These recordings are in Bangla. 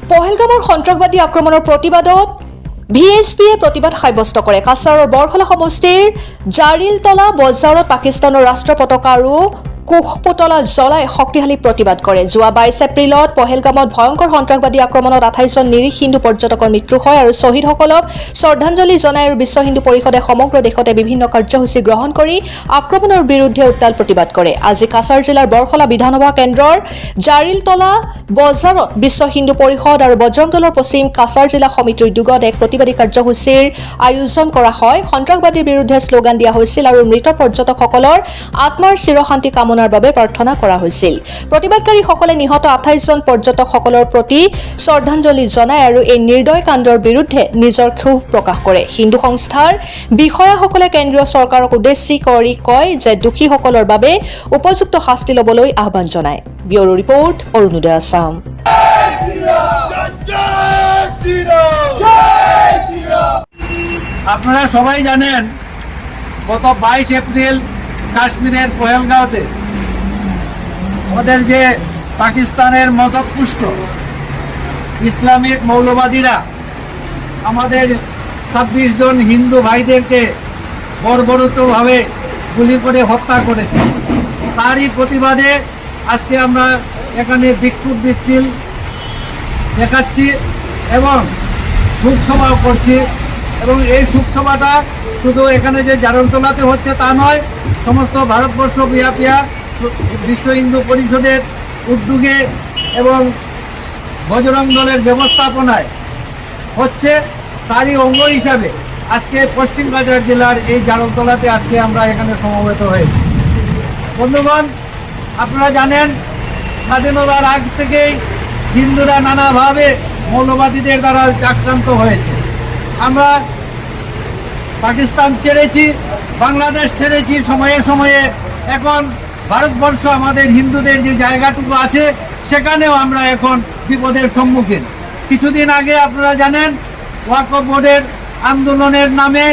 পহেলগামৰ সন্ত্ৰাসবাদী আক্ৰমণৰ প্ৰতিবাদত ভিএছপিয়ে প্ৰতিবাদ সাব্যস্ত কৰে। কাছাৰৰ বৰখলা সমষ্টিৰ জাৰিলতলা বজাৰত পাকিস্তানৰ ৰাষ্ট্ৰীয় পতাকা আৰু কুশপুতলা জ্বলাই শক্তিশালী প্ৰতিবাদ কৰে। যোৱা 22 এপ্ৰিলত পহেলগামত ভয়ংকৰ সন্ত্ৰাসবাদী আক্ৰমণত 28 জন নিৰীহ হিন্দু পৰ্যটকৰ মৃত্যু হয় আৰু শ্বহীদসকলক শ্ৰদ্ধাঞ্জলি জনাই আৰু বিশ্ব হিন্দু পৰিষদে সমগ্ৰ দেশতে বিভিন্ন কাৰ্যসূচী গ্ৰহণ কৰি আক্ৰমণৰ বিৰুদ্ধে উত্তাল প্ৰতিবাদ কৰে। আজি কাছাৰ জিলাৰ বৰখলা বিধানসভা কেন্দ্ৰৰ জাৰিলতলা বজাৰত বিশ্ব হিন্দু পৰিষদ আৰু বজৰং দলৰ পশ্চিম কাছাৰ জিলা সমিতিৰ উদ্যোগত এক প্ৰতিবাদী কাৰ্যসূচীৰ আয়োজন কৰা হয়। সন্ত্ৰাসবাদীৰ বিৰুদ্ধে শ্লোগান দিয়া হৈছিল আৰু মৃত পৰ্যটকসকলৰ আত্মাৰ চিৰশান্তি কামনাৰ বাবে প্ৰাৰ্থনা কৰা হৈছিল। প্ৰতিবাদকাৰীসকলে নিহত 28 জন পৰ্যটকসকলৰ প্ৰতি শ্ৰদ্ধাঞ্জলি জনায় আৰু এই নিৰ্দয় কাণ্ডৰ বিৰুদ্ধে নিজৰ ক্ষোভ প্ৰকাশ কৰে। হিন্দু সংস্থাৰ বিষয়াসকলে কেন্দ্ৰীয় চৰকাৰক উদ্দেশ্যি কৰি কয় যে দোষীসকলৰ বাবে উপযুক্ত শাস্তি ল'বলৈ আহ্বান জনায়। ব্যুৰো ৰিপৰ্ট, অৰুণোদয় আসাম। আপনারা সবাই জানেন গত 22 এপ্রিল কাশ্মীরের পহেলগাঁওতে আমাদের যে পাকিস্তানের মদতপুষ্ট ইসলামিক মৌলবাদীরা আমাদের 26 জন হিন্দু ভাইদেরকে বর্বরতভাবে গুলি করে হত্যা করেছে। তারই প্রতিবাদে আজকে আমরা এখানে বিক্ষোভ মিছিল দেখাচ্ছি এবং শোকসভাও করছি। এবং এই শোকসভাটা শুধু এখানে যে জারণতলাতে হচ্ছে তা নয়, সমস্ত ভারতবর্ষ ব্যাপিয়া বিশ্ব হিন্দু পরিষদের উদ্যোগে এবং বজরং দলের ব্যবস্থাপনায় হচ্ছে। তারই অঙ্গ হিসাবে আজকে পশ্চিম কাছাড় জেলার এই জারণতলাতে আজকে আমরা এখানে সমবেত হয়েছি। বন্ধুগণ, আপনারা জানেন স্বাধীনতার আগ থেকেই হিন্দুরা নানাভাবে মৌলবাদীদের দ্বারা আক্রান্ত হয়েছে। আমরা পাকিস্তান ছেড়েছি, বাংলাদেশ ছেড়েছি সময়ে সময়ে। এখন ভারতবর্ষ আমাদের হিন্দুদের যে জায়গাটুকু আছে সেখানেও আমরা এখন বিপদের সম্মুখীন। কিছুদিন আগে আপনারা জানেন ওয়াকফ বোর্ডের আন্দোলনের নামে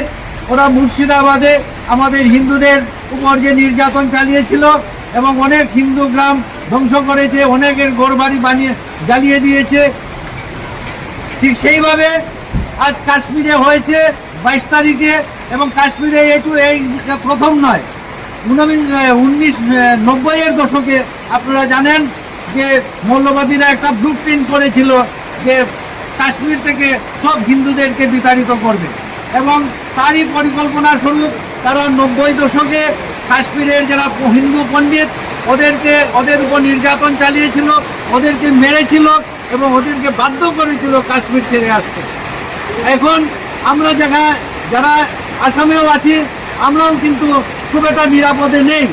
ওরা মুর্শিদাবাদে আমাদের হিন্দুদের উপর যে নির্যাতন চালিয়েছিল এবং অনেক হিন্দু গ্রাম ধ্বংস করেছে, অনেকের ঘরবাড়ি জ্বালিয়ে দিয়েছে। ঠিক সেইভাবে আজ কাশ্মীরে হয়েছে 22 তারিখে, এবং কাশ্মীরে এই প্রথম নয়। 1990-এর দশকে আপনারা জানেন যে মৌলবাদীরা একটা ব্লুপ্রিন্ট করেছিল যে কাশ্মীর থেকে সব হিন্দুদেরকে বিতাড়িত করবে, এবং তারই পরিকল্পনা স্বরূপ তারা 90 দশকে কাশ্মীরের যারা হিন্দু পণ্ডিত ওদের উপর নির্যাতন চালিয়েছিল, ওদেরকে মেরেছিল এবং ওদেরকে বাধ্য করেছিল কাশ্মীর ছেড়ে আসতে। এখন আমরা যারা আসামেও আছি, আমরাও কিন্তু খুব একটা নিরাপদে নেই।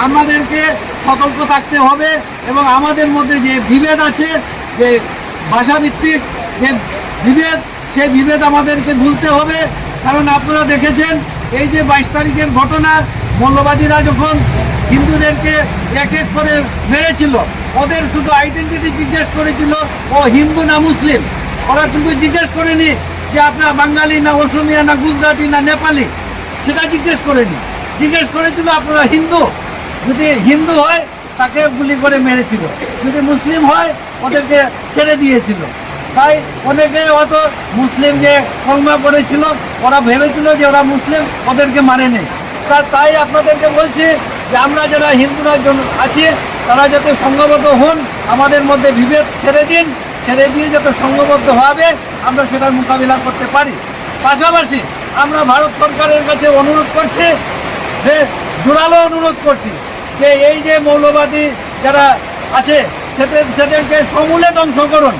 আমাদেরকে সতর্ক থাকতে হবে এবং আমাদের মধ্যে যে বিভেদ আছে, যে ভাষাভিত্তিক যে বিভেদ, সেই বিভেদ আমাদেরকে ভুলতে হবে। কারণ আপনারা দেখেছেন এই যে 22 তারিখের ঘটনা, মৌলবাদীরা যখন হিন্দুদেরকে এক এক করে মেরেছিল, ওদের শুধু আইডেন্টিটি জিজ্ঞেস করেছিল ও হিন্দু না মুসলিম। ওরা কিন্তু জিজ্ঞেস করেনি যে আপনার বাঙালি না অসমিয়া না গুজরাটি না নেপালি, সেটা জিজ্ঞেস করেনি। জিজ্ঞেস করেছিল আপনারা হিন্দু। যদি হিন্দু হয় তাকে গুলি করে মেরেছিল, যদি মুসলিম হয় ওদেরকে ছেড়ে দিয়েছিল। তাই অনেকে হয়তো মুসলিম যে কলমা পড়েছিল ওরা ভেবেছিল যে ওরা মুসলিম, ওদেরকে মানে নেই। তাই আপনাদেরকে বলছি যে আমরা যারা হিন্দুরা আছি তারা যাতে সংঘবদ্ধ হন, আমাদের মধ্যে বিভেদ ছেড়ে দিন, ছেড়ে দিয়ে যাতে সংঘবদ্ধভাবে আমরা সেটার মোকাবিলা করতে পারি। পাশাপাশি আমরা ভারত সরকারের কাছে অনুরোধ করছি, যে জোরালো অনুরোধ করছি যে এই যে মৌলবাদী যারা আছে সেদেরকে সমূলে ধ্বংস করুন।